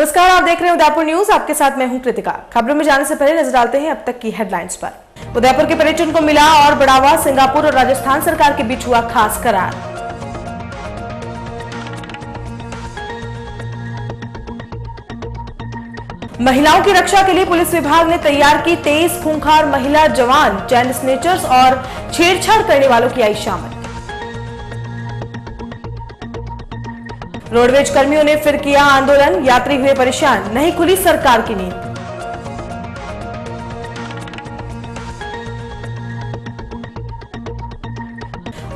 नमस्कार, आप देख रहे हैं उदयपुर न्यूज। आपके साथ मैं हूं कृतिका। खबरों में जाने से पहले नजर डालते हैं अब तक की हेडलाइंस पर। उदयपुर के पर्यटन को मिला और बढ़ावा, सिंगापुर और राजस्थान सरकार के बीच हुआ खास करार। महिलाओं की रक्षा के लिए पुलिस विभाग ने तैयार की 23 खूंखार महिला जवान, चैन स्नेचर्स और छेड़छाड़ करने वालों की आई शामिल। रोडवेज कर्मियों ने फिर किया आंदोलन, यात्री हुए परेशान, नहीं खुली सरकार की नींद।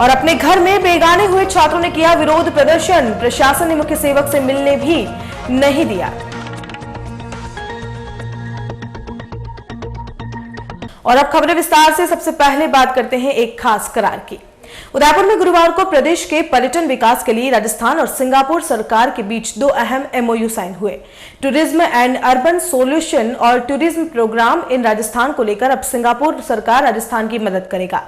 और अपने घर में बेगाने हुए छात्रों ने किया विरोध प्रदर्शन, प्रशासन ने मुख्य सेवक से मिलने भी नहीं दिया। और अब खबरें विस्तार से। सबसे पहले बात करते हैं एक खास करार की। उदयपुर में गुरुवार को प्रदेश के पर्यटन विकास के लिए राजस्थान और सिंगापुर सरकार के बीच दो अहम एमओयू साइन हुए। टूरिज्म एंड अर्बन सॉल्यूशन और टूरिज्म प्रोग्राम इन राजस्थान को लेकर अब सिंगापुर सरकार राजस्थान की मदद करेगा।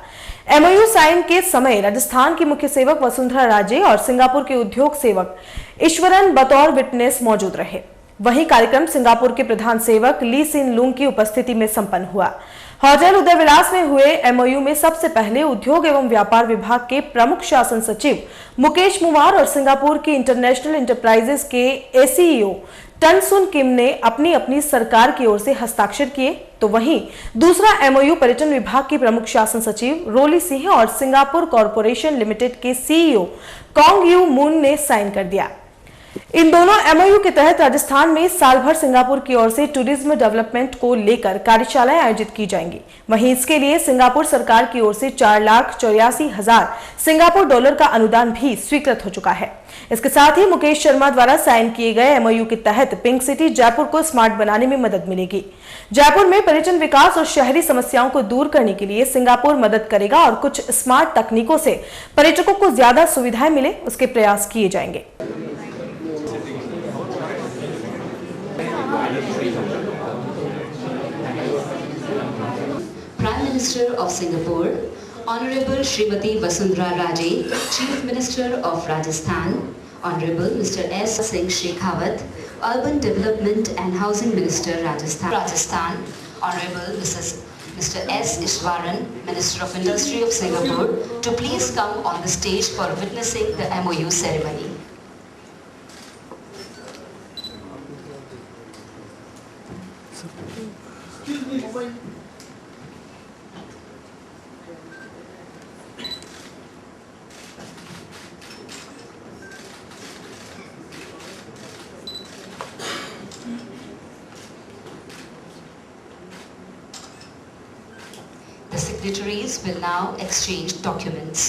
एमओयू साइन के समय राजस्थान की मुख्य सेवक वसुंधरा राजे और सिंगापुर के उद्योग सेवक ईश्वरन बतौर विटनेस मौजूद रहे। वहीं कार्यक्रम सिंगापुर के प्रधान सेवक ली सिन लुंग की उपस्थिति में संपन्न हुआ। होटल उदय विलास में हुए एमओयू में सबसे पहले उद्योग एवं व्यापार विभाग के प्रमुख शासन सचिव मुकेश मुवार और सिंगापुर की इंटरनेशनल एंटरप्राइजेस के एसीईओ टन सुन किम ने अपनी अपनी सरकार की ओर से हस्ताक्षर किए, तो वहीं दूसरा एमओयू पर्यटन विभाग की प्रमुख शासन सचिव रोली सिंह और सिंगापुर कॉरपोरेशन लिमिटेड के सीईओ कॉन्ग यू मून ने साइन कर दिया। इन दोनों एमओयू के तहत राजस्थान में साल भर सिंगापुर की ओर से टूरिज्म डेवलपमेंट को लेकर कार्यशालाएं आयोजित की जाएंगी। वहीं इसके लिए सिंगापुर सरकार की ओर से 4,84,000 सिंगापुर डॉलर का अनुदान भी स्वीकृत हो चुका है। इसके साथ ही मुकेश शर्मा द्वारा साइन किए गए एमओयू के तहत पिंक सिटी जयपुर को स्मार्ट बनाने में मदद मिलेगी। जयपुर में पर्यटन विकास और शहरी समस्याओं को दूर करने के लिए सिंगापुर मदद करेगा और कुछ स्मार्ट तकनीकों से पर्यटकों को ज्यादा सुविधाएं मिले, उसके प्रयास किए जाएंगे। Prime Minister of Singapore, Honorable Srimati Vasundhara Raje, Chief Minister of Rajasthan, Honorable Mr. S. Singh Shekhawat, Urban Development and Housing Minister Rajasthan, Honorable Mr. S. Ishwaran, Minister of Industry of Singapore, to please come on the stage for witnessing the MOU ceremony. The signatories will now exchange documents.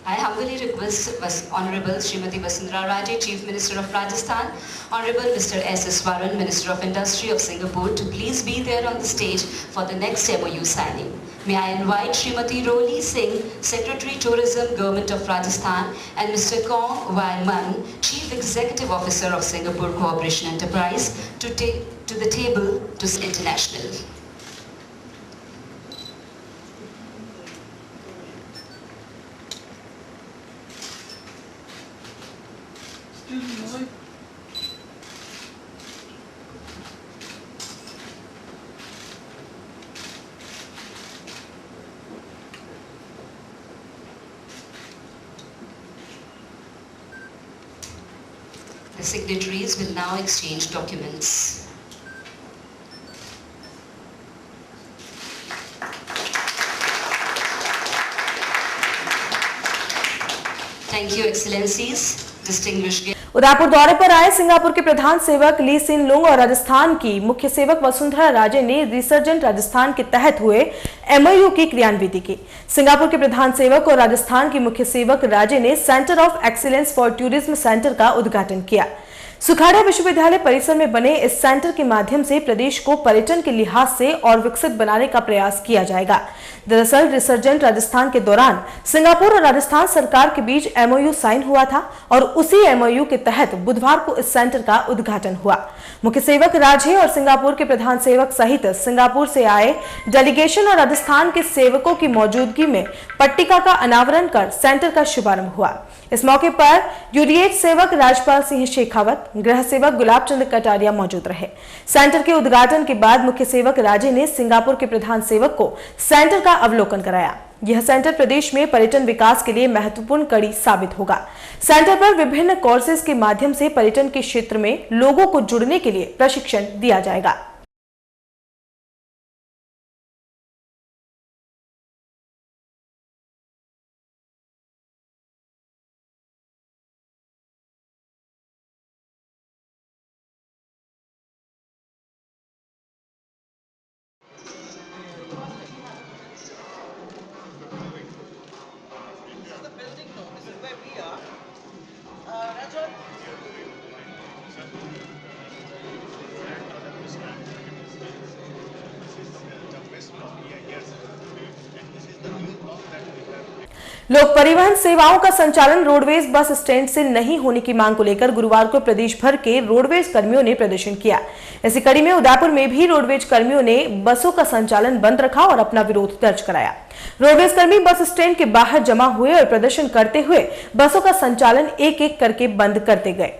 I humbly request Honorable Srimati Vasundhara Raje, Chief Minister of Rajasthan, Honorable Mr. S. Iswaran, Minister of Industry of Singapore, to please be there on the stage for the next MOU signing. May I invite Srimati Roli Singh, Secretary Tourism, Government of Rajasthan, and Mr. Kong Wai Man, Chief Executive Officer of Singapore Cooperation Enterprise, to the table to international. The signatories will now exchange documents. Thank you, Excellencies, distinguished guests. Udaipur दौरे पर आए Singapore के प्रधान सेवक ली सिन लुंग और राजस्थान की मुख्य सेवक वसुंधरा राजे ने रिसर्जेंट राजस्थान के तहत हुए एमओयू की क्रियान्विति की। सिंगापुर के प्रधान सेवक और राजस्थान की मुख्य सेवक राजे ने centre of excellence for tourism centre का उद्घाटन किया। सुखाड़िया विश्वविद्यालय परिसर में बने इस सेंटर के माध्यम से प्रदेश को पर्यटन के लिहाज से और विकसित बनाने का प्रयास किया जाएगा। दरअसल रिसर्जेंट राजस्थान के दौरान सिंगापुर और राजस्थान सरकार के बीच एमओयू साइन हुआ था और उसी एमओयू के तहत बुधवार को इस सेंटर का उद्घाटन हुआ। मुख्य सेवक राज्य और सिंगापुर के प्रधान सेवक सहित सिंगापुर से आए डेलीगेशन और राजस्थान के सेवकों की मौजूदगी में पट्टिका का अनावरण कर सेंटर का शुभारंभ हुआ। इस मौके पर यूडीएच सेवक राजपाल सिंह शेखावत, गृह सेवक गुलाब चंद कटारिया मौजूद रहे। सेंटर के उद्घाटन के बाद मुख्य सेवक राज्य ने सिंगापुर के प्रधान सेवक को सेंटर का अवलोकन कराया। यह सेंटर प्रदेश में पर्यटन विकास के लिए महत्वपूर्ण कड़ी साबित होगा। सेंटर पर विभिन्न कोर्सेज के माध्यम से पर्यटन के क्षेत्र में लोगों को जुड़ने के लिए प्रशिक्षण दिया जाएगा। लोक परिवहन सेवाओं का संचालन रोडवेज बस स्टैंड से नहीं होने की मांग को लेकर गुरुवार को प्रदेश भर के रोडवेज कर्मियों ने प्रदर्शन किया। इसी कड़ी में उदयपुर में भी रोडवेज कर्मियों ने बसों का संचालन बंद रखा और अपना विरोध दर्ज कराया। रोडवेज कर्मी बस स्टैंड के बाहर जमा हुए और प्रदर्शन करते हुए बसों का संचालन एक एक करके बंद करते गए।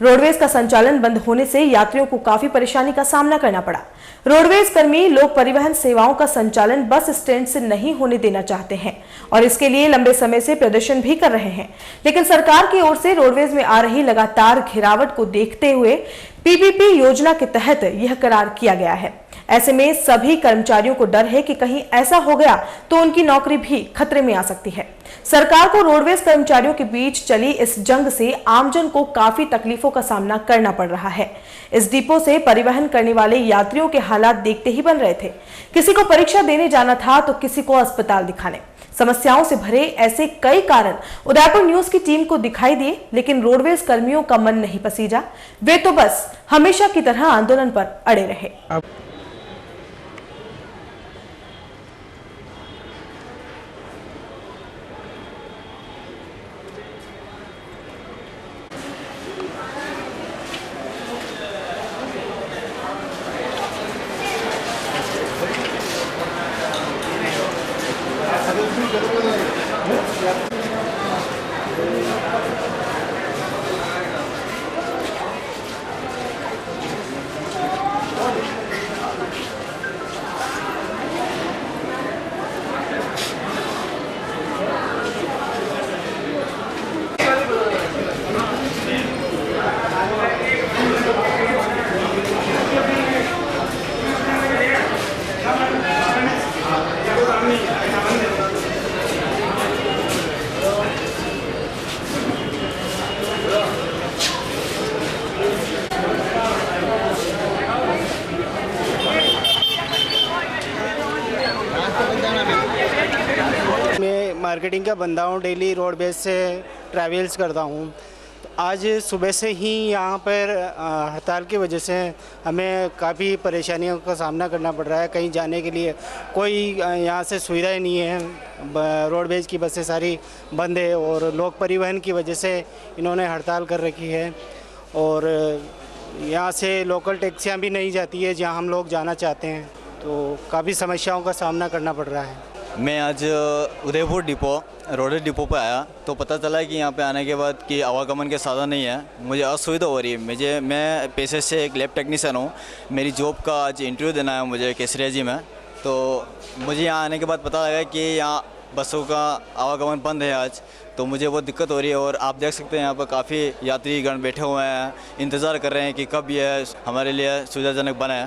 रोडवेज का संचालन बंद होने से यात्रियों को काफी परेशानी का सामना करना पड़ा। रोडवेज कर्मी लोक परिवहन सेवाओं का संचालन बस स्टैंड से नहीं होने देना चाहते हैं और इसके लिए लंबे समय से प्रदर्शन भी कर रहे हैं, लेकिन सरकार की ओर से रोडवेज में आ रही लगातार गिरावट को देखते हुए पीपीपी योजना के तहत यह करार किया गया है। ऐसे में सभी कर्मचारियों को डर है कि कहीं ऐसा हो गया तो उनकी नौकरी भी खतरे में आ सकती है। सरकार को रोडवेज कर्मचारियों के बीच चली इस जंग से आमजन को काफी तकलीफों का सामना करना पड़ रहा है। इस डिपो से परिवहन करने वाले यात्रियों के हालात देखते ही बन रहे थे। किसी को परीक्षा देने जाना था तो किसी को अस्पताल दिखाने। समस्याओं से भरे ऐसे कई कारण उदयपुर न्यूज की टीम को दिखाई दिए, लेकिन रोडवेज कर्मियों का मन नहीं पसीजा। वे तो बस हमेशा की तरह आंदोलन पर अड़े रहे। मार्केटिंग का बंदा हूँ, डेली रोडवेज से ट्रैवल्स करता हूँ। तो आज सुबह से ही यहाँ पर हड़ताल की वजह से हमें काफ़ी परेशानियों का सामना करना पड़ रहा है। कहीं जाने के लिए कोई यहाँ से सुविधाएं नहीं है। रोडवेज की बसें सारी बंद है और लोक परिवहन की वजह से इन्होंने हड़ताल कर रखी है और यहाँ से लोकल टैक्सियाँ भी नहीं जाती है जहाँ हम लोग जाना चाहते हैं। तो काफ़ी समस्याओं का सामना करना पड़ रहा है। मैं आज उदयपुर रोडवेज डिपो पर आया तो पता चला कि यहाँ पे आने के बाद कि आवागमन के साधन नहीं है। मुझे असुविधा हो रही है। मैं पेशे से एक लैब टेक्नीशियन हूँ। मेरी जॉब का आज इंटरव्यू देना है मुझे केसरिया जी में। तो मुझे यहाँ आने के बाद पता लगा कि यहाँ बसों का आवागमन बंद है आज, तो मुझे बहुत दिक्कत हो रही है। और आप देख सकते हैं यहाँ पर काफ़ी यात्रीगण बैठे हुए हैं, इंतज़ार कर रहे हैं कि कब यह हमारे लिए सुविधाजनक बने।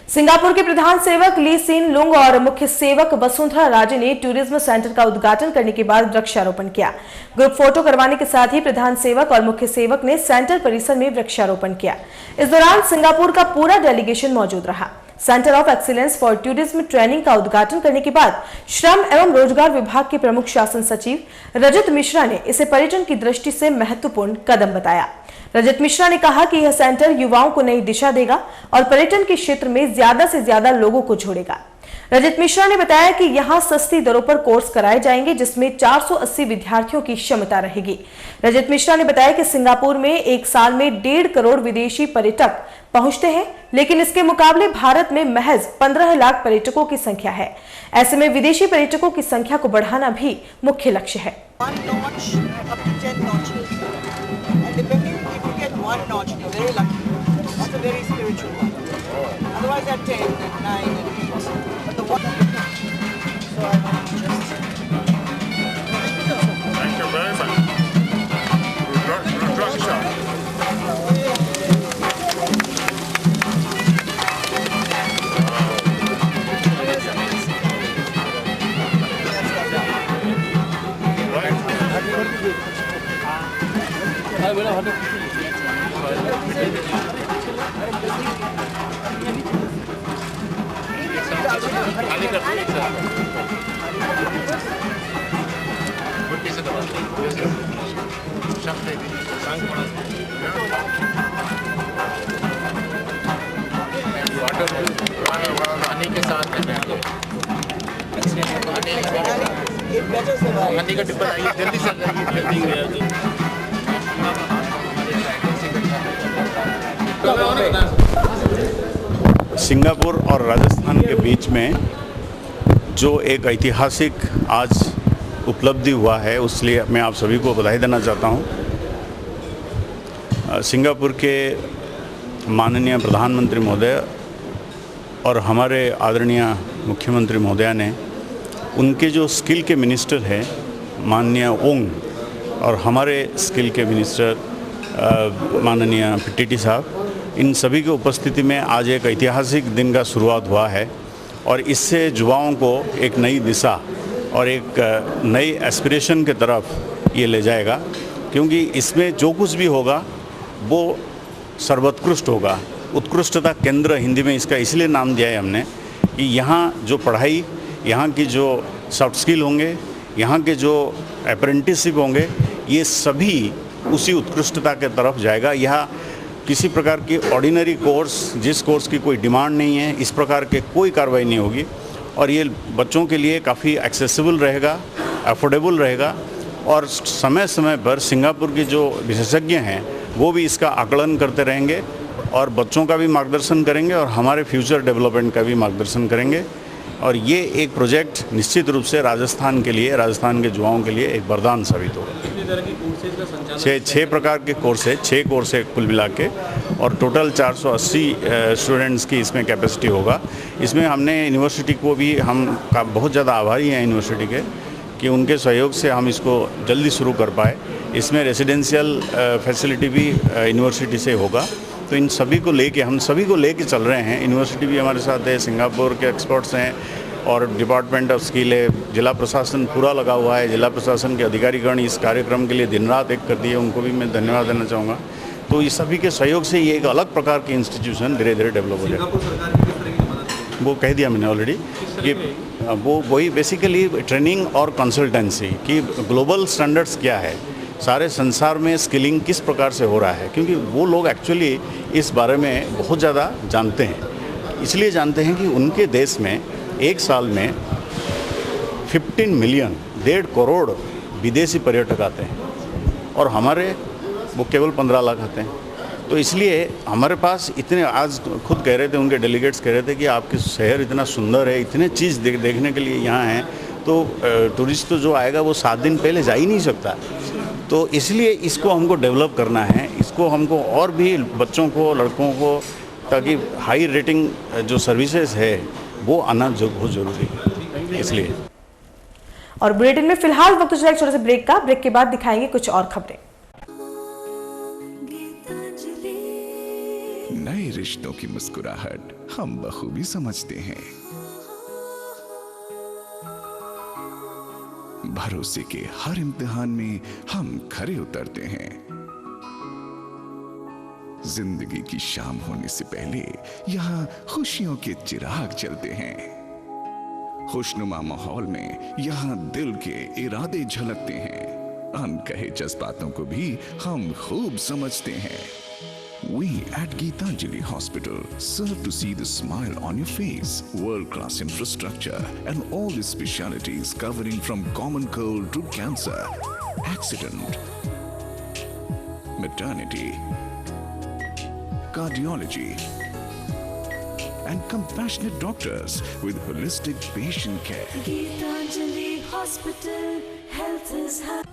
सिंगापुर के प्रधान सेवक ली सीन लुंग और मुख्य सेवक वसुंधरा राजे ने टूरिज्म सेंटर का उद्घाटन करने के बाद वृक्षारोपण किया। ग्रुप फोटो करवाने के साथ ही प्रधान सेवक और मुख्य सेवक ने सेंटर परिसर में वृक्षारोपण किया। इस दौरान सिंगापुर का पूरा डेलीगेशन मौजूद रहा। Centre of excellence for tourism training का उद्घाटन करने के बाद श्रम एवं रोजगार विभाग के प्रमुख शासन सचिव रजत मिश्रा ने इसे पर्यटन की दृष्टि से महत्वपूर्ण कदम बताया। रजत मिश्रा ने कहा कि यह सेंटर युवाओं को नई दिशा देगा और पर्यटन के क्षेत्र में ज्यादा से ज्यादा लोगों को जोड़ेगा। रजत मिश्रा ने बताया कि यहां सस्ती दरों पर कोर्स कराए जाएंगे, जिसमें 480 विद्यार्थियों की क्षमता रहेगी। रजत मिश्रा ने बताया कि सिंगापुर में एक साल में 1.5 करोड़ विदेशी पर्यटक पहुंचते हैं, लेकिन इसके मुकाबले भारत में महज 15 लाख पर्यटकों की संख्या है। ऐसे में विदेशी पर्यटकों की संख्या को बढ़ाना भी मुख्य लक्ष्य है। Thank you very much. पानी के साथ पानी का डिब्बा लाइए, जल्दी से जल्दी। सिंगापुर और राजस्थान के बीच में जो एक ऐतिहासिक आज उपलब्धि हुआ है, उसलिए मैं आप सभी को बधाई देना चाहता हूं। सिंगापुर के माननीय प्रधानमंत्री महोदय और हमारे आदरणीय मुख्यमंत्री महोदया ने उनके जो स्किल के मिनिस्टर हैं माननीय ओंग और हमारे स्किल के मिनिस्टर माननीय पिटिटी साहब, इन सभी की उपस्थिति में आज एक ऐतिहासिक दिन का शुरुआत हुआ है और इससे युवाओं को एक नई दिशा और एक नई एस्पिरेशन की तरफ ये ले जाएगा, क्योंकि इसमें जो कुछ भी होगा वो सर्वोत्कृष्ट होगा। उत्कृष्टता केंद्र हिंदी में इसका इसलिए नाम दिया है हमने कि यहाँ जो पढ़ाई, यहाँ की जो सॉफ्ट स्किल होंगे, यहाँ के जो अप्रेंटिसशिप होंगे, ये सभी उसी उत्कृष्टता के तरफ जाएगा। यहाँ किसी प्रकार की ऑर्डिनरी कोर्स, जिस कोर्स की कोई डिमांड नहीं है, इस प्रकार के कोई कार्रवाई नहीं होगी और ये बच्चों के लिए काफ़ी एक्सेसिबल रहेगा, अफोर्डेबल रहेगा और समय समय पर सिंगापुर के जो विशेषज्ञ हैं वो भी इसका आकलन करते रहेंगे और बच्चों का भी मार्गदर्शन करेंगे और हमारे फ्यूचर डेवलपमेंट का भी मार्गदर्शन करेंगे। और ये एक प्रोजेक्ट निश्चित रूप से राजस्थान के लिए, राजस्थान के युवाओं के लिए एक वरदान साबित होगा। छः प्रकार के कोर्स है, 6 कोर्स है कुल मिला के और टोटल 480 स्टूडेंट्स की इसमें कैपेसिटी होगा। इसमें हमने यूनिवर्सिटी को भी, हम बहुत ज़्यादा आभारी हैं यूनिवर्सिटी के कि उनके सहयोग से हम इसको जल्दी शुरू कर पाए। इसमें रेजिडेंशियल फैसिलिटी भी यूनिवर्सिटी से होगा। तो इन सभी को लेके, हम सभी को लेके चल रहे हैं। यूनिवर्सिटी भी हमारे साथ है, सिंगापुर के एक्सपर्ट्स हैं और डिपार्टमेंट ऑफ स्किल है, जिला प्रशासन पूरा लगा हुआ है। जिला प्रशासन के अधिकारीगण इस कार्यक्रम के लिए दिन रात एक कर दिए, उनको भी मैं धन्यवाद देना चाहूँगा। तो इस सभी के सहयोग से ये एक अलग प्रकार की इंस्टीट्यूशन धीरे धीरे डेवलप हो जाएगा। वो कह दिया मैंने ऑलरेडी कि वो वही बेसिकली ट्रेनिंग और कंसल्टेंसी कि ग्लोबल स्टैंडर्ड्स क्या है, सारे संसार में स्किलिंग किस प्रकार से हो रहा है, क्योंकि वो लोग एक्चुअली इस बारे में बहुत ज़्यादा जानते हैं। इसलिए जानते हैं कि उनके देश में एक साल में 15 मिलियन, 1.5 करोड़ विदेशी पर्यटक आते हैं और हमारे वो केवल 15 लाख आते हैं। तो इसलिए हमारे पास इतने, आज खुद कह रहे थे, उनके डेलीगेट्स कह रहे थे कि आपके शहर इतना सुंदर है, इतने चीज़ देखने के लिए यहाँ हैं, तो टूरिस्ट तो जो आएगा वो 7 दिन पहले जा ही नहीं सकता। तो इसलिए इसको हमको डेवलप करना है, इसको हमको और भी बच्चों को, लड़कों को, ताकि हाई रेटिंग जो सर्विसेज है वो आना बहुत जरूरी है इसलिए। और बुलेटिन में फिलहाल वक्त चला एक छोटे से ब्रेक का। ब्रेक के बाद दिखाएंगे कुछ और खबरें। नए रिश्तों की मुस्कुराहट हम बखूबी समझते हैं। भरोसे के हर इम्तिहान में हम खरे उतरते हैं। जिंदगी की शाम होने से पहले यहाँ खुशियों के चिराग जलते हैं। खुशनुमा माहौल में यहाँ दिल के इरादे झलकते हैं। अनकहे जज्बातों को भी हम खूब समझते हैं। We at Geetanjali Hospital serve to see the smile on your face. World-class infrastructure and all the specialities covering from common cold to cancer, accident, maternity, cardiology, and compassionate doctors with holistic patient care. Geetanjali Hospital, health is happy.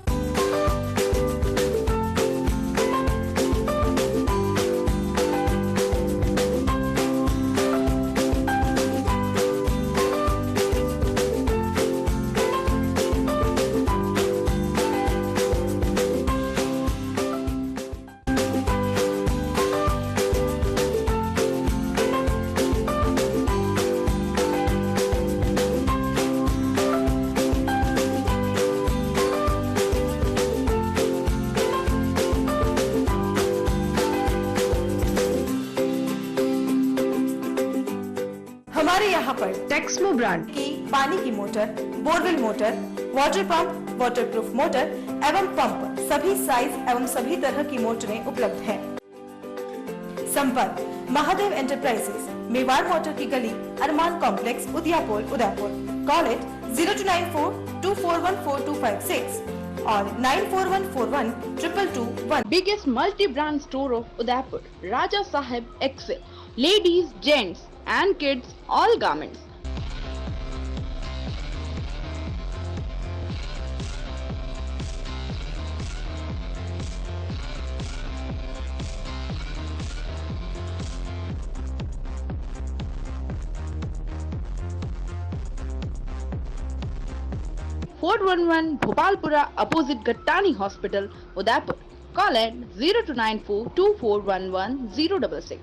हमारे यहाँ पर Texmo brand की पानी की motor, borewell motor, water pump, waterproof motor एवं pump सभी size एवं सभी तरह की मोटरें उपलब्ध हैं। संपर्क महादेव एंटरप्राइजेस, मेवाड़ मोटर की गली, Armaan complex, Udaipur, Udaipur. Call it 0294241426 और 94141221। Biggest multi-brand store of Udaipur, Raja Sahib Excel, ladies, gents and kids, all garments. Fort 11 Bhopalpura opposite Gattani Hospital, Udaipur. Call at 029424110066.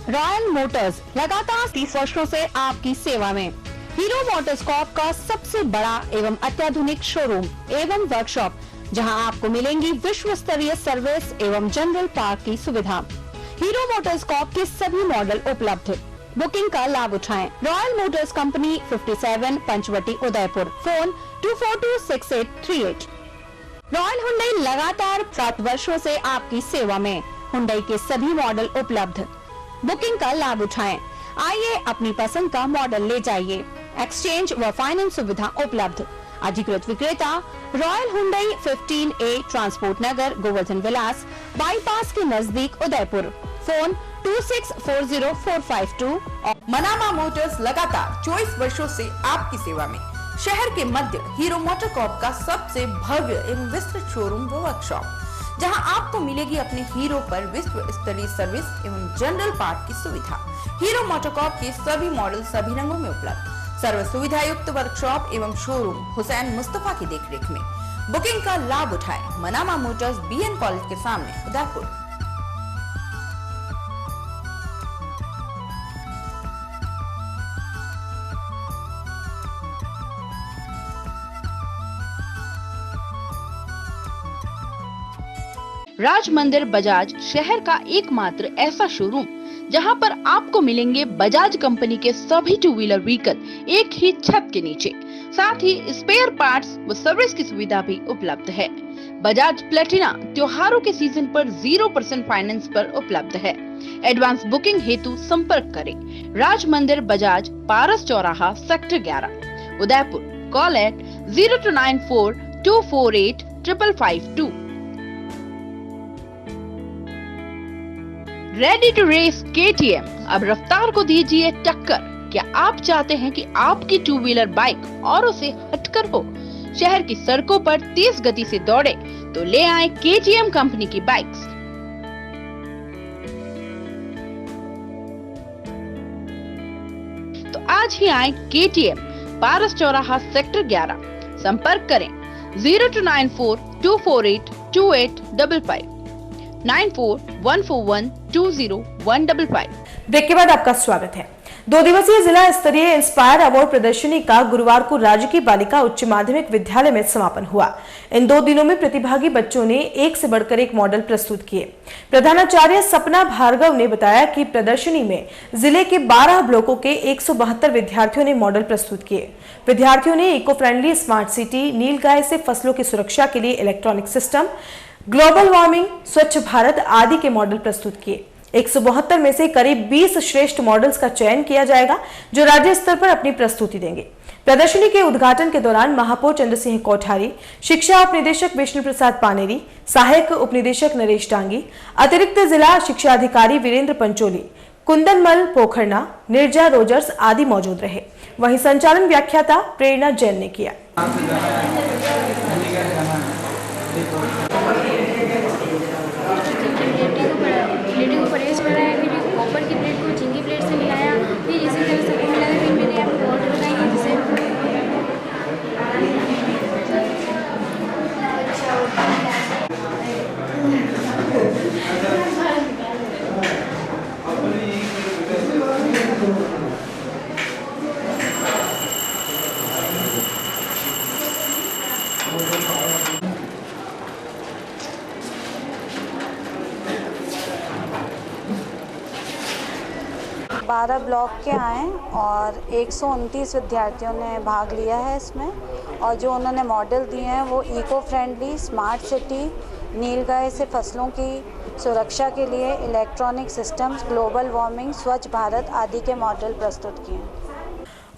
Royal Motors लगातार 30 वर्षों से आपकी सेवा में। हीरो मोटर्सकॉर्प का सबसे बड़ा एवं अत्याधुनिक शोरूम एवं वर्कशॉप, जहां आपको मिलेंगी विश्व स्तरीय सर्विस एवं जनरल पार्क की सुविधा। हीरो मोटर्सकॉर्प के सभी मॉडल उपलब्ध। बुकिंग का लाभ उठाएं। Royal Motors company 57 Panchavati, Udaipur. Phone 24268838। Royal Hyundai लगातार 7 वर्षों से आपकी सेवा में। हुंडई के सभी मॉडल उपलब्ध। बुकिंग का लाभ उठाएं। आइए अपनी पसंद का मॉडल ले जाइए। एक्सचेंज व फाइनेंस सुविधा उपलब्ध। अधिकृत विक्रेता रॉयल हुंडई 15A ट्रांसपोर्ट नगर, गोवर्धन विलास, बाईपास के नजदीक, उदयपुर। फोन 26404552। मनामा मोटर्स लगातार 24 वर्षों से आपकी सेवा में। शहर के मध्य हीरो मोटरकॉर्प का सबसे भव्य एवं विस्तृत शोरूम व वर्कशॉप, जहां आपको मिलेगी अपने हीरो पर विश्व स्तरीय सर्विस एवं जनरल पार्ट की सुविधा। हीरो मोटरकॉर्प के सभी मॉडल सभी रंगों में उपलब्ध। सर्व सुविधा युक्त वर्कशॉप एवं शोरूम हुसैन मुस्तफा की देखरेख में। बुकिंग का लाभ उठाएं। मनामा मोटर्स BN कॉलेज के सामने, उदयपुर। राज मंदिर बजाज शहर का एकमात्र ऐसा शोरूम जहां पर आपको मिलेंगे बजाज कंपनी के सभी 2 व्हीलर व्हीकल एक ही छत के नीचे। साथ ही स्पेयर पार्ट्स व सर्विस की सुविधा भी उपलब्ध है। बजाज प्लेटिना त्योहारों के सीजन पर 0% फाइनेंस पर उपलब्ध है। एडवांस बुकिंग हेतु संपर्क करें। राज मंदिर बजाज, पारस चौराहा, sector 11, Udaipur. Call at 0294248552। Ready to race KTM, अब रफ्तार को दीजिए टक्कर। क्या आप चाहते हैं कि आपकी 2 व्हीलर बाइक औरों से हटकर हो, शहर की सड़कों पर तेज गति से दौड़े? तो ले आए KTM कंपनी की बाइक्स। तो आज ही आए KTM, पारस चौराहा, सेक्टर 11। संपर्क करें 029424828555। 9414120155। ब्रेक के बाद आपका स्वागत है। 2 दिवसीय जिला स्तरीय इंस्पायर अवार्ड प्रदर्शनी का गुरुवार को राजकीय बालिका उच्च माध्यमिक विद्यालय में समापन हुआ। इन 2 दिनों में प्रतिभागी बच्चों ने एक से बढ़कर एक मॉडल प्रस्तुत किए। प्रधानाचार्य सपना भार्गव ने बताया कि प्रदर्शनी में जिले के 12 ब्लॉकों के 172 विद्यार्थियों ने मॉडल प्रस्तुत किए। विद्यार्थियों ने इको फ्रेंडली स्मार्ट सिटी, नीलगाय से फसलों की सुरक्षा के लिए इलेक्ट्रॉनिक सिस्टम, ग्लोबल वार्मिंग, स्वच्छ भारत आदि के मॉडल प्रस्तुत किए। 172 में से करीब 20 श्रेष्ठ मॉडल्स का चयन किया जाएगा जो राज्य स्तर पर अपनी प्रस्तुति देंगे। प्रदर्शनी के उद्घाटन के दौरान महापौर चंद्र सिंह कोठारी, शिक्षा उप निदेशक विष्णु प्रसाद पानेरी, सहायक उप निदेशक नरेश डांगी, अतिरिक्त जिला शिक्षा अधिकारी वीरेंद्र पंचोली, कुंदनमल पोखरना, निर्जा रोजर्स आदि मौजूद रहे। वहीं संचालन व्याख्याता प्रेरणा जैन ने किया। प्लेटों को परहेज बनाया, फिर कॉपर की प्लेट को झींगी प्लेट से मिलाया, फिर इसी तरह सबको मिलाया, फिर मैंने आपको ऑर्डर बनाई है जिसे बारह ब्लॉक के आए और 129 विद्यार्थियों ने भाग लिया है इसमें। और जो उन्होंने मॉडल दिए हैं वो इको फ्रेंडली, स्मार्ट सिटी, नीलगाय से फसलों की सुरक्षा के लिए इलेक्ट्रॉनिक सिस्टम्स, ग्लोबल वार्मिंग, स्वच्छ भारत आदि के मॉडल प्रस्तुत किए।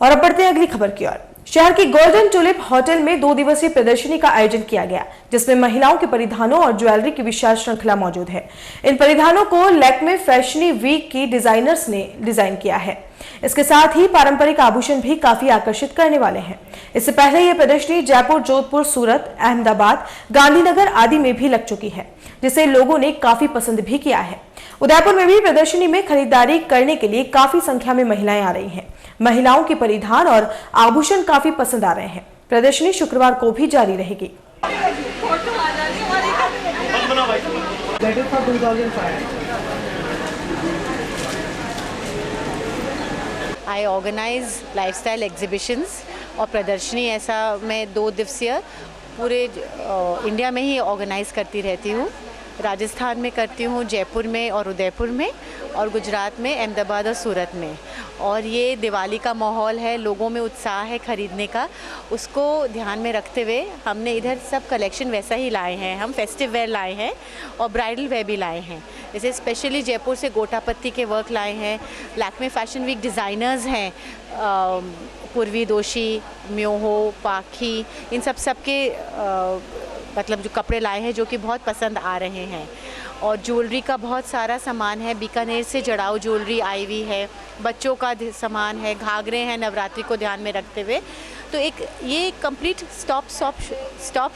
और अब बढ़ते हैं अगली खबर की ओर। शहर की गोल्डन टुलिप होटल में 2 दिवसीय प्रदर्शनी का आयोजन किया गया, जिसमें महिलाओं के परिधानों और ज्वेलरी की विशाल श्रृंखला मौजूद है। इन परिधानों को लैक्मे फैशन वीक की डिजाइनर्स ने डिजाइन किया है। इसके साथ ही पारंपरिक आभूषण भी काफी आकर्षित करने वाले हैं। इससे पहले यह प्रदर्शनी जयपुर, जोधपुर, सूरत, अहमदाबाद, गांधीनगर आदि में भी लग चुकी है, जिसे लोगों ने काफी पसंद भी किया है। उदयपुर में भी प्रदर्शनी में खरीदारी करने के लिए काफी संख्या में महिलाएं आ रही हैं। महिलाओं के परिधान और आभूषण काफी पसंद आ रहे हैं। प्रदर्शनी शुक्रवार को भी जारी रहेगी। I organize lifestyle exhibitions और प्रदर्शनी ऐसा मैं 2 दिवसीय पूरे इंडिया में ही ऑर्गेनाइज करती रहती हूँ। राजस्थान में करती हूँ, जयपुर में और उदयपुर में, और गुजरात में अहमदाबाद और सूरत में। और ये दिवाली का माहौल है, लोगों में उत्साह है खरीदने का, उसको ध्यान में रखते हुए हमने इधर सब कलेक्शन वैसा ही लाए हैं। हम फेस्टिव वेयर लाए हैं और ब्राइडल वेयर भी लाए हैं। जैसे स्पेशली जयपुर से गोटापत्ती के वर्क लाए हैं। लैक्मे फैशन वीक डिज़ाइनर्स हैं, पूर्वी दोषी, म्योहो, पाखी, इन सब के मतलब जो कपड़े लाए हैं जो कि बहुत पसंद आ रहे हैं। और ज्वेलरी का बहुत सारा सामान है, बीकानेर से जड़ाऊ ज्वेलरी आई हुई है, बच्चों का सामान है, घाघरे हैं नवरात्रि को ध्यान में रखते हुए। तो ये कंप्लीट स्टॉप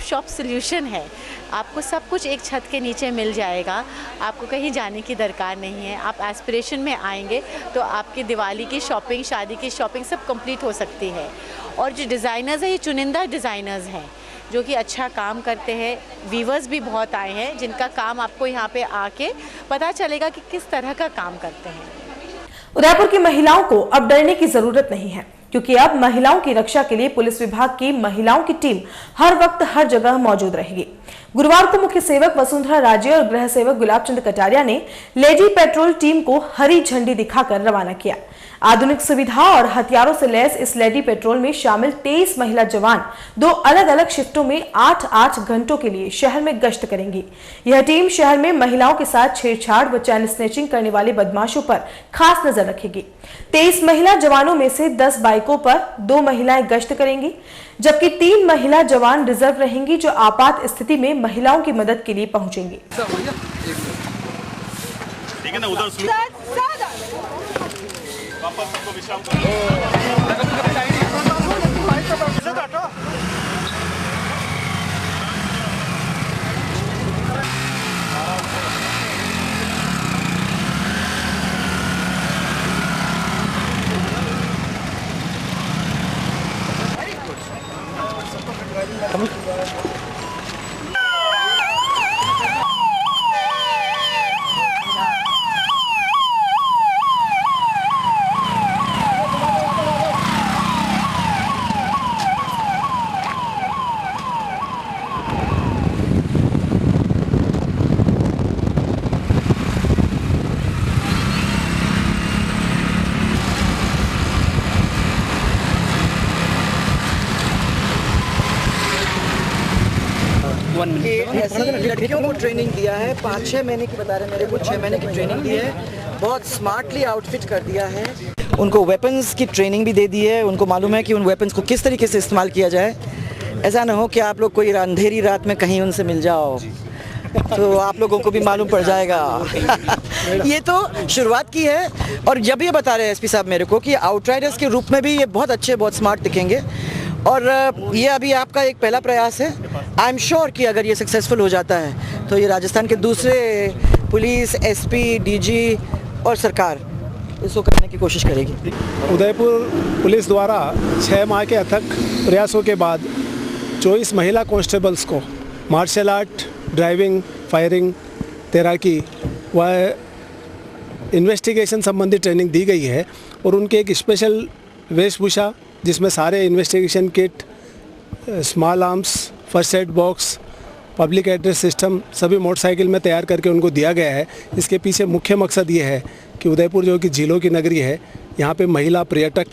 शॉप सॉल्यूशन है। आपको सब कुछ एक छत के नीचे मिल जाएगा, आपको कहीं जाने की दरकार नहीं है। आप एस्पिरेशन में आएंगे तो आपकी दिवाली की शॉपिंग, शादी की शॉपिंग सब कंप्लीट हो सकती है। और जो डिज़ाइनर्स हैं ये चुनिंदा डिज़ाइनर्स हैं जो कि अच्छा काम करते हैं। वीवर्स भी बहुत आए हैं जिनका काम आपको यहाँ पे आके पता चलेगा कि किस तरह का काम करते हैं। उदयपुर की महिलाओं को अब डरने की जरूरत नहीं है, क्योंकि अब महिलाओं की रक्षा के लिए पुलिस विभाग की महिलाओं की टीम हर वक्त हर जगह मौजूद रहेगी। गुरुवार को मुख्य सेवक वसुंधरा राजे और गृह सेवक गुलाब चंद कटारिया ने लेडी पेट्रोल टीम को हरी झंडी दिखाकर रवाना किया। आधुनिक सुविधा और हथियारों से लैस इस लेडी पेट्रोल में शामिल 23 महिला जवान 2 अलग अलग शिफ्टों में 8-8 घंटों के लिए शहर में गश्त करेंगी। यह टीम शहर में महिलाओं के साथ छेड़छाड़ व चैन स्नैचिंग करने वाले बदमाशों पर खास नजर रखेगी। 23 महिला जवानों में से 10 बाइकों पर 2 महिलाएं गश्त करेंगी, जबकि 3 महिला जवान रिजर्व रहेंगी जो आपात स्थिति में महिलाओं की मदद के लिए पहुंचेंगी। ठीक है ना, उधर वापस सबको विश्राम ऐसी लड़कियों को ट्रेनिंग दिया है, 5-6 महीने की बता रहे मेरे को, 6 महीने की ट्रेनिंग दी है, बहुत स्मार्टली आउटफिट कर दिया है। उनको वेपन्स की ट्रेनिंग भी दे दी है, उनको मालूम है कि उन वेपन्स को किस तरीके से इस्तेमाल किया जाए। ऐसा ना हो कि आप लोग कोई अंधेरी रात में कहीं उनसे मिल जाओ तो आप लोगों को भी मालूम पड़ जाएगा। ये तो शुरुआत की है और जब ये बता रहे हैं एसपी साहब मेरे को कि आउटराइडर्स के रूप में भी ये बहुत अच्छे, बहुत स्मार्ट दिखेंगे और ये अभी आपका एक पहला प्रयास है। आई एम श्योर कि अगर ये सक्सेसफुल हो जाता है तो ये राजस्थान के दूसरे पुलिस, एसपी, डीजी और सरकार इसको करने की कोशिश करेगी। उदयपुर पुलिस द्वारा 6 माह के अथक प्रयासों के बाद 24 महिला कांस्टेबल्स को मार्शल आर्ट, ड्राइविंग, फायरिंग, तैराकी व इन्वेस्टिगेशन संबंधी ट्रेनिंग दी गई है और उनके एक स्पेशल वेशभूषा जिसमें सारे investigation kit, small arms, first aid box, public address system सभी मोटरसाइकिल में तैयार करके उनको दिया गया है। इसके पीछे मुख्य मकसद ये है कि उदयपुर जो कि झीलों की नगरी है, यहाँ पे महिला पर्यटक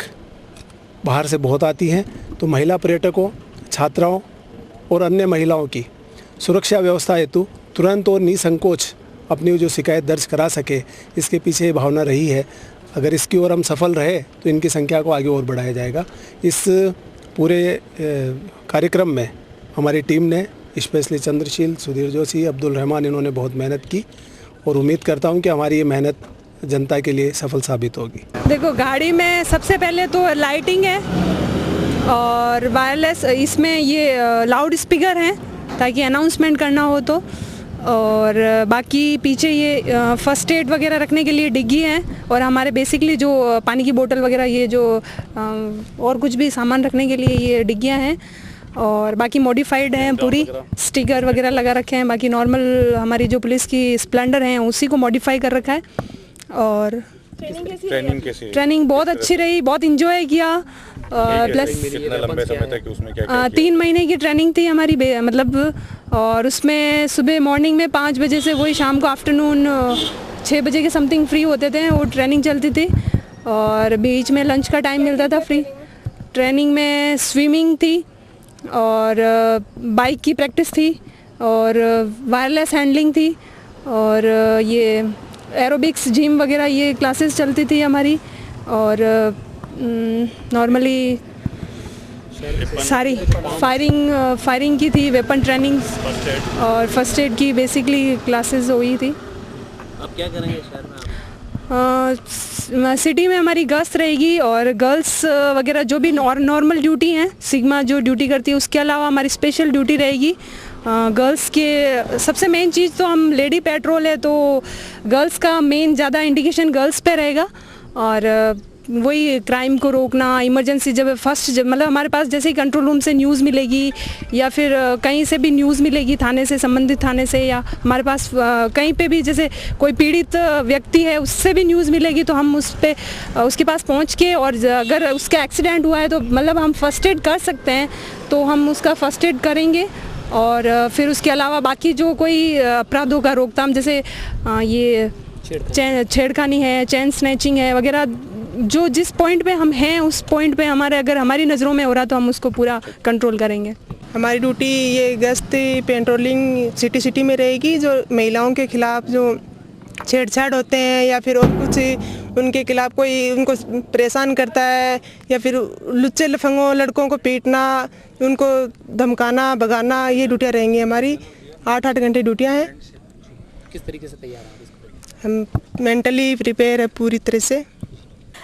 बाहर से बहुत आती हैं, तो महिला पर्यटकों, छात्राओं और अन्य महिलाओं की सुरक्षा व्यवस्था हेतु तुरंत और निसंकोच अपनी जो शिकायत दर्ज करा सके, इसके पीछे ये भावना रही है। अगर इसकी ओर हम सफल रहे तो इनकी संख्या को आगे और बढ़ाया जाएगा। इस पूरे कार्यक्रम में हमारी टीम ने स्पेशली चंद्रशील, सुधीर जोशी, अब्दुल रहमान, इन्होंने बहुत मेहनत की और उम्मीद करता हूं कि हमारी ये मेहनत जनता के लिए सफल साबित होगी। देखो, गाड़ी में सबसे पहले तो लाइटिंग है और वायरलेस, इसमें ये लाउड स्पीकर हैं ताकि अनाउंसमेंट करना हो तो, और बाकी पीछे ये फर्स्ट एड वगैरह रखने के लिए डिग्गी हैं और हमारे बेसिकली जो पानी की बोतल वगैरह, ये जो और कुछ भी सामान रखने के लिए ये डिग्गियां हैं और बाकी मॉडिफाइड हैं, पूरी स्टिकर वगैरह लगा रखे हैं। बाकी नॉर्मल हमारी जो पुलिस की स्प्लेंडर हैं उसी को मॉडिफाई कर रखा है। और ट्रेनिंग बहुत अच्छी रही, बहुत इंजॉय किया। प्लस कितना लंबे समय तक उसमें क्या 3 महीने की ट्रेनिंग थी हमारी, मतलब, और उसमें सुबह मॉर्निंग में 5 बजे से वही शाम को आफ्टरनून 6 बजे के समथिंग फ्री होते थे, वो ट्रेनिंग चलती थी और बीच में लंच का टाइम मिलता था फ्री। ट्रेनिंग में स्विमिंग थी और बाइक की प्रैक्टिस थी और वायरलेस हैंडलिंग थी और ये एरोबिक्स, जिम वगैरह ये क्लासेस चलती थी हमारी और नॉर्मली सारी फायरिंग की थी, वेपन ट्रेनिंग और फर्स्ट एड की बेसिकली क्लासेस हुई थी। अब क्या करेंगे शहर में? सिटी में हमारी गश्त रहेगी और गर्ल्स वगैरह जो भी नॉर्मल ड्यूटी हैं, सिग्मा जो ड्यूटी करती है, उसके अलावा हमारी स्पेशल ड्यूटी रहेगी गर्ल्स के। सबसे मेन चीज़ तो हम लेडी पेट्रोल है, तो गर्ल्स का मेन ज़्यादा इंडिकेशन गर्ल्स पे रहेगा और वही क्राइम को रोकना, इमरजेंसी जब मतलब हमारे पास जैसे ही कंट्रोल रूम से न्यूज़ मिलेगी या फिर कहीं से भी न्यूज़ मिलेगी, थाने से, संबंधित थाने से, या हमारे पास कहीं पे भी जैसे कोई पीड़ित व्यक्ति है उससे भी न्यूज़ मिलेगी, तो हम उसके पास पहुंच के, और अगर उसका एक्सीडेंट हुआ है तो मतलब हम फर्स्ट एड कर सकते हैं तो हम उसका फर्स्ट एड करेंगे। और फिर उसके अलावा बाकी जो कोई अपराधों का रोकथाम, जैसे ये छेड़खानी है, चेन स्नैचिंग है वगैरह, जो जिस पॉइंट पे हम हैं उस पॉइंट पे अगर हमारी नज़रों में हो रहा तो हम उसको पूरा कंट्रोल करेंगे। हमारी ड्यूटी ये गश्त पेट्रोलिंग सिटी में रहेगी। जो महिलाओं के खिलाफ जो छेड़छाड़ होते हैं या फिर और कुछ उनके खिलाफ कोई उनको परेशान करता है या फिर लुच्चे लफंगों लड़कों को पीटना, उनको धमकाना, भगाना, ये ड्यूटियाँ रहेंगी हमारी। 8-8 घंटे ड्यूटियाँ हैं। किस तरीके से तैयार हैं? हम मेंटली प्रिपेयर है पूरी तरह से।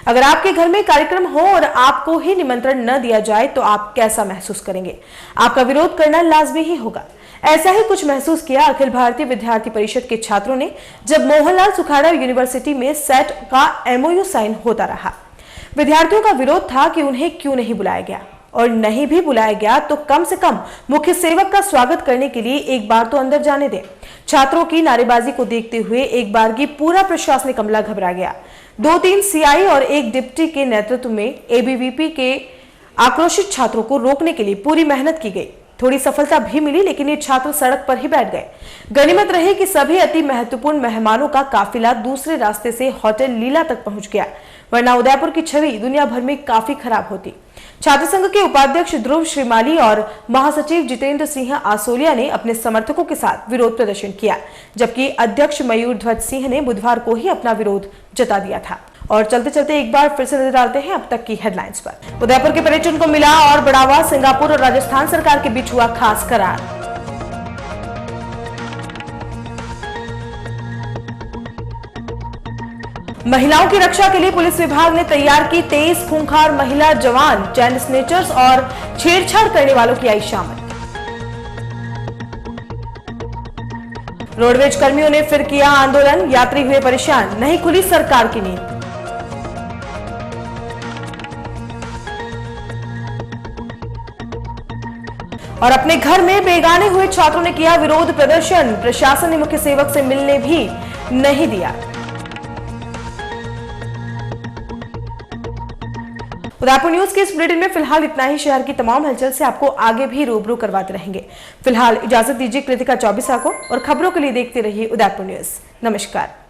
अगर आपके घर में कार्यक्रम हो और आपको ही निमंत्रण न दिया जाए तो आप कैसा महसूस करेंगे? आपका विरोध करना लाजमी ही होगा। ऐसा ही कुछ महसूस किया अखिल भारतीय विद्यार्थी परिषद के छात्रों ने जब मोहनलाल सुखाड़ा यूनिवर्सिटी में सेट का MOU साइन होता रहा। विद्यार्थियों का विरोध था कि उन्हें क्यों नहीं बुलाया गया, और नहीं भी बुलाया गया तो कम से कम मुख्य सेवक का स्वागत करने के लिए एक बार तो अंदर जाने दें। छात्रों की नारेबाजी को देखते हुए एक बार की पूरा प्रशासनिक अमला घबरा गया। 2-3 CI और एक डिप्टी के नेतृत्व में ABVP के आक्रोशित छात्रों को रोकने के लिए पूरी मेहनत की गई। थोड़ी सफलता भी मिली, लेकिन ये छात्र सड़क पर ही बैठ गए। गनीमत रही कि सभी अति महत्वपूर्ण मेहमानों का काफिला दूसरे रास्ते से होटल लीला तक पहुंच गया, वरना उदयपुर की छवि दुनिया भर में काफी खराब होती। छात्र संघ के उपाध्यक्ष ध्रुव श्रीमाली और महासचिव जितेंद्र सिंह आसोलिया ने अपने समर्थकों के साथ विरोध प्रदर्शन किया, जबकि अध्यक्ष मयूर ध्वज सिंह ने बुधवार को ही अपना विरोध जता दिया था। और चलते चलते एक बार फिर से नजर डालते हैं अब तक की हेडलाइंस पर। उदयपुर के पर्यटन को मिला और बढ़ावा, सिंगापुर और राजस्थान सरकार के बीच हुआ खास करार। महिलाओं की रक्षा के लिए पुलिस विभाग ने तैयार की 23 खूंखार महिला जवान, चैन स्नेचर्स और छेड़छाड़ करने वालों की आई शामिल। रोडवेज कर्मियों ने फिर किया आंदोलन, यात्री हुए परेशान, नहीं खुली सरकार की नींद। और अपने घर में बेगाने हुए छात्रों ने किया विरोध प्रदर्शन, प्रशासन ने मुख्य सेवक से मिलने भी नहीं दिया। उदयपुर न्यूज के इस बुलेटिन में फिलहाल इतना ही। शहर की तमाम हलचल से आपको आगे भी रूबरू करवाते रहेंगे। फिलहाल इजाजत दीजिए कृतिका चौबीसा को, और खबरों के लिए देखते रहिए उदयपुर न्यूज। नमस्कार।